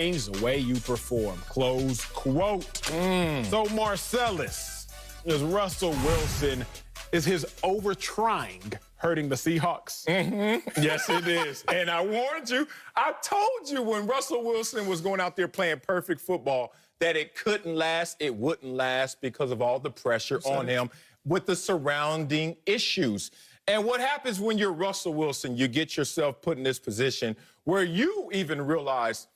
change the way you perform. Close quote. So Marcellus, is Russell Wilson, is his over-trying hurting the Seahawks? Yes, it is. And I warned you. I told you when Russell Wilson was going out there playing perfect football that it couldn't last, it wouldn't last because of all the pressure on him with the surrounding issues. And what happens when you're Russell Wilson, you get yourself put in this position where you even realize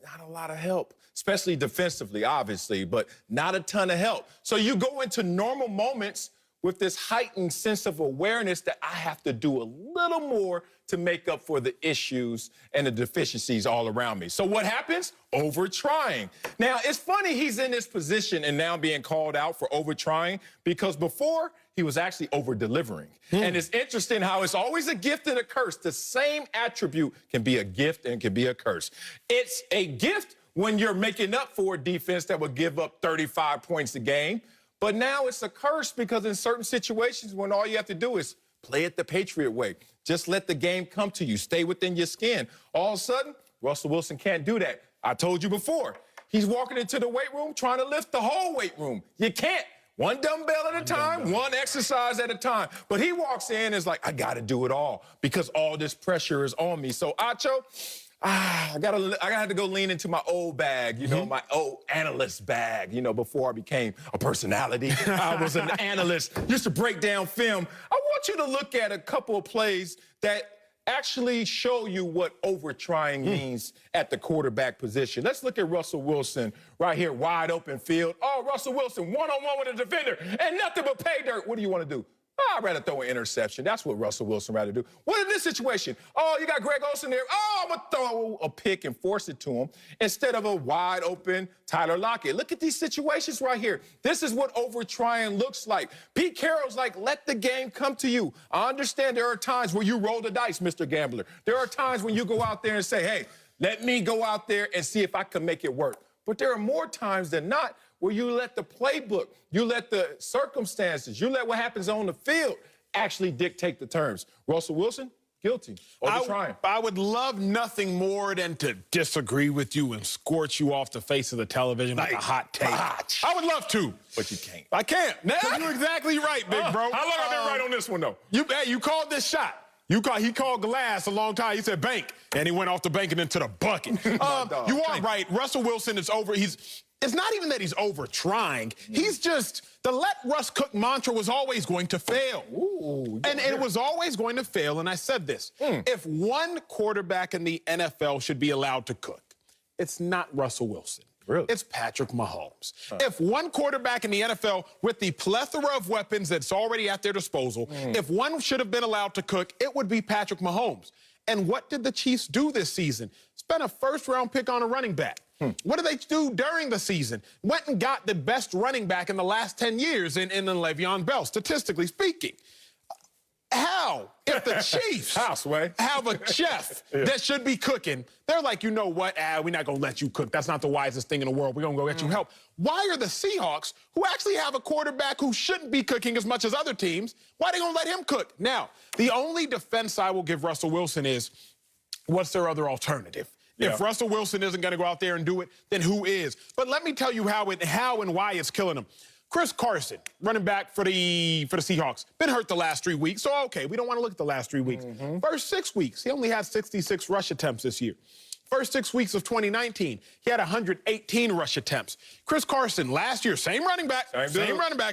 not a lot of help, especially defensively, obviously, but not a ton of help. So you go into normal moments with this heightened sense of awareness that I have to do a little more to make up for the issues and the deficiencies all around me. So what happens? Over-trying. Now, it's funny he's in this position and now being called out for over-trying because before he was actually over-delivering. And it's interesting how it's always a gift and a curse. The same attribute can be a gift and can be a curse. It's a gift when you're making up for a defense that would give up 35 points a game. But now it's a curse because in certain situations when all you have to do is play it the Patriot way, just let the game come to you, stay within your skin. All of a sudden, Russell Wilson can't do that. I told you before, he's walking into the weight room trying to lift the whole weight room. You can't. One dumbbell at a time, one exercise at a time. But he walks in and is like, I got to do it all because all this pressure is on me. So, Acho, I had to go lean into my old bag, you know, my old analyst bag, you know, before I became a personality. I was an analyst, used to break down film. I want you to look at a couple of plays that actually show you what over-trying means at the quarterback position. Let's look at Russell Wilson right here, wide open field. Oh, Russell Wilson, one-on-one with a defender and nothing but pay dirt. What do you want to do? I'd rather throw an interception. That's what Russell Wilson rather do. What in this situation? Oh, you got Greg Olsen there. Oh, I'm going to throw a pick and force it to him instead of a wide open Tyler Lockett. Look at these situations right here. This is what over-trying looks like. Pete Carroll's like, let the game come to you. I understand there are times where you roll the dice, Mr. Gambler. There are times when you go out there and say, hey, let me go out there and see if I can make it work. But there are more times than not where you let the playbook, you let the circumstances, you let what happens on the field actually dictate the terms. Russell Wilson, guilty. Over-trying. I would love nothing more than to disagree with you and scorch you off the face of the television like a hot take. I would love to. But you can't. I can't. You're exactly right, big bro. How long have I been right on this one, though? You called this shot. He called glass a long time. He said bank, and he went off the bank and into the bucket. You are right. Russell Wilson is over. It's not even that he's over-trying. He's just, the let Russ cook mantra was always going to fail. And it was always going to fail, and I said this. If one quarterback in the NFL should be allowed to cook, it's not Russell Wilson. Really? It's Patrick Mahomes. If one quarterback in the NFL with the plethora of weapons that's already at their disposal, if one should have been allowed to cook, it would be Patrick Mahomes. And what did the Chiefs do this season? Spent a first-round pick on a running back. What did they do during the season? Went and got the best running back in the last 10 years in Le'Veon Bell, statistically speaking. How, if the Chiefs have a chef that should be cooking, they're like, you know what, we're not going to let you cook. That's not the wisest thing in the world. We're going to go get you help. Why are the Seahawks, who actually have a quarterback who shouldn't be cooking as much as other teams, why are they going to let him cook? Now, the only defense I will give Russell Wilson is, what's their other alternative? If Russell Wilson isn't going to go out there and do it, then who is? But let me tell you how and why it's killing him. Chris Carson, running back for the Seahawks, been hurt the last 3 weeks. So, okay, we don't want to look at the last 3 weeks. First 6 weeks, he only had 66 rush attempts this year. First 6 weeks of 2019, he had 118 rush attempts. Chris Carson, last year, same running back,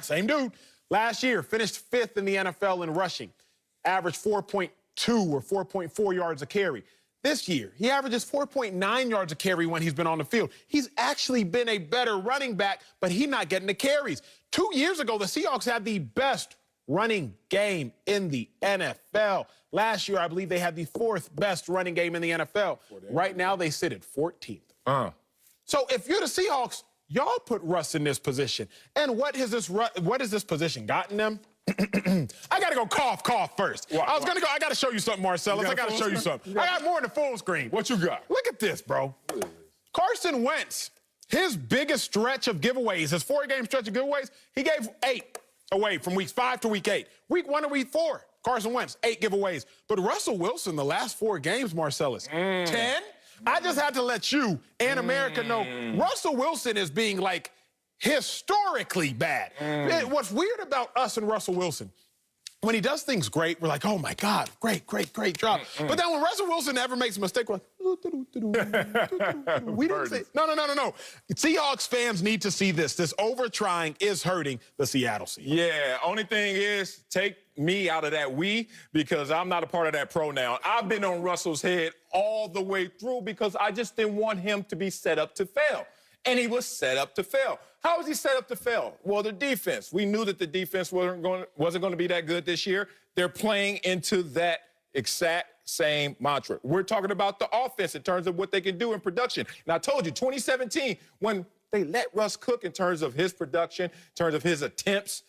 same dude. Last year, finished 5th in the NFL in rushing. Averaged 4.2 or 4.4 yards a carry. This year, he averages 4.9 yards a carry when he's been on the field. He's actually been a better running back, but he's not getting the carries. 2 years ago, the Seahawks had the best running game in the NFL. Last year, I believe they had the 4th best running game in the NFL. Right now, they sit at 14th. So if you're the Seahawks, y'all put Russ in this position. And what has this position gotten them? I got to go cough first. I got to show you something, Marcellus. I got to show you something. I got more than a full screen. What you got? Look at this, bro. Carson Wentz, his biggest stretch of giveaways, his 4-game stretch of giveaways, he gave 8 away from weeks 5 to week 8. Week 1 to week 4, Carson Wentz, 8 giveaways. But Russell Wilson, the last 4 games, Marcellus, 10, I just had to let you and America know Russell Wilson is being, like, historically bad. What's weird about us and Russell Wilson, when he does things great, we're like, oh, my God, great job. But then when Russell Wilson ever makes a mistake, we're like, we didn't say, no. Seahawks fans need to see this. This over-trying is hurting the Seattle Seahawks. Yeah, only thing is, take me out of that because I'm not a part of that pronoun. I've been on Russell's head all the way through because I just didn't want him to be set up to fail. And he was set up to fail. How was he set up to fail? Well, the defense. We knew that the defense wasn't going to be that good this year. They're playing into that exact same mantra. We're talking about the offense in terms of what they can do in production. And I told you, 2017, when they let Russ cook in terms of his production, in terms of his attempts,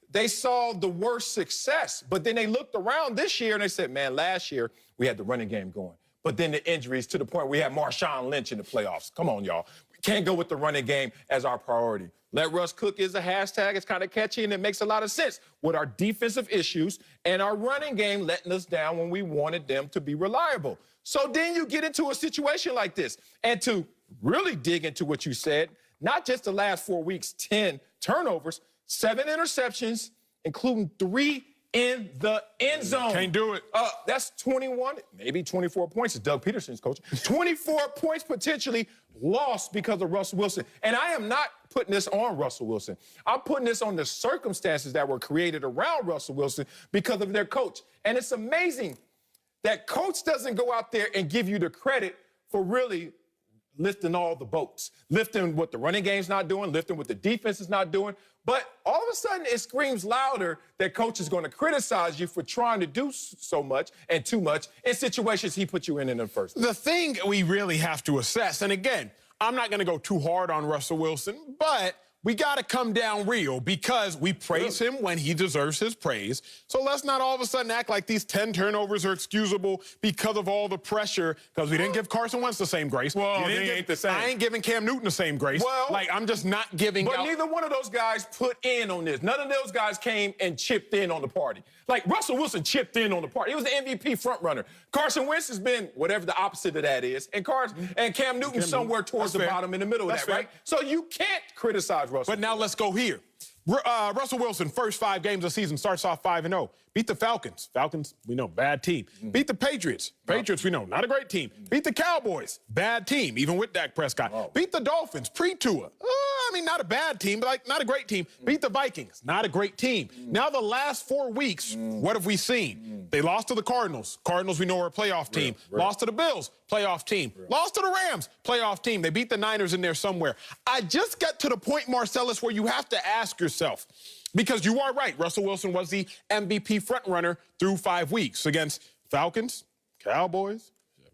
they saw the worst success. But then they looked around this year and they said, man, last year we had the running game going. But then the injuries to the point we had Marshawn Lynch in the playoffs. Come on, y'all. We can't go with the running game as our priority. Let Russ cook is a hashtag. It's kind of catchy, and it makes a lot of sense with our defensive issues and our running game letting us down when we wanted them to be reliable. So then you get into a situation like this. And to really dig into what you said, not just the last 4 weeks, 10 turnovers, 7 interceptions, including 3 in the end zone. Can't do it. That's 21, maybe 24 points. It's Doug Peterson's coach. 24 points potentially lost because of Russell Wilson. And I am not putting this on Russell Wilson. I'm putting this on the circumstances that were created around Russell Wilson because of their coach. And it's amazing that coach doesn't go out there and give you the credit for really lifting all the boats, lifting what the running game's not doing, lifting what the defense is not doing. But all of a sudden, it screams louder that coach is going to criticize you for trying to do so much and too much in situations he put you in the first place. The thing we really have to assess, and again, I'm not going to go too hard on Russell Wilson, but we got to come down real because we praise him when he deserves his praise. So let's not all of a sudden act like these 10 turnovers are excusable because of all the pressure, because we didn't give Carson Wentz the same grace. Well, they ain't the same. I ain't giving Cam Newton the same grace. Well, like, I'm just not giving But neither one of those guys put in on this. None of those guys came and chipped in on the party. Like, Russell Wilson chipped in on the party. He was the MVP frontrunner. Carson Wentz has been whatever the opposite of that is. And Cam Newton somewhere towards the bottom in the middle of that, right? So you can't criticize Russell. But now let's go here. Russell Wilson, first 5 games of the season, starts off 5-0. Beat the Falcons. Falcons, we know, bad team. Beat the Patriots. Patriots, we know, not a great team. Beat the Cowboys. Bad team, even with Dak Prescott. Beat the Dolphins, pre-Tua. I mean, not a bad team, but like not a great team. Beat the Vikings. Not a great team. Now the last 4 weeks, what have we seen? They lost to the Cardinals. Cardinals, we know, are a playoff team. Lost to the Bills, playoff team. Lost to the Rams, playoff team. They beat the Niners in there somewhere. I just got to the point, Marcellus, where you have to ask yourself, because you are right, Russell Wilson was the MVP frontrunner through 5 weeks against Falcons, Cowboys,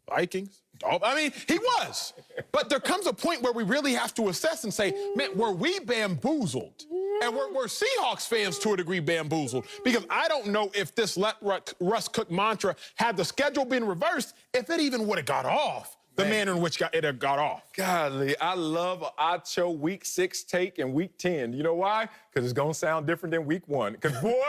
Vikings. I mean, he was. But there comes a point where we really have to assess and say, man, were we bamboozled? And we're Seahawks fans to a degree bamboozled, because I don't know if this let Russ cook mantra, had the schedule been reversed, if it even would have got off. The manner in which it had got off. Golly, I love an Acho week 6 take and week 10. You know why? Because it's going to sound different than week 1. Because, boy,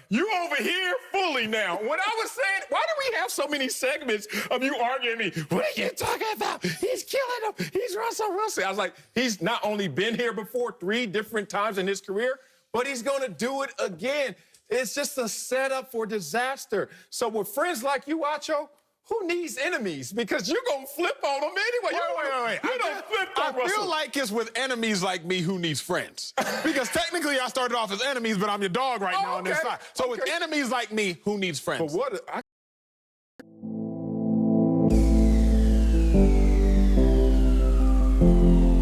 you over here fully now. What I was saying, why do we have so many segments of you arguing me? What are you talking about? He's killing him. He's Russell Wilson. I was like, he's not only been here before 3 different times in his career, but he's going to do it again. It's just a setup for disaster. So with friends like you, Acho, who needs enemies? Because you're going to flip on them anyway. Wait. I feel like it's with enemies like me who needs friends. Because technically I started off as enemies, but I'm your dog right now on this side. So with enemies like me, who needs friends? But what? Thank you.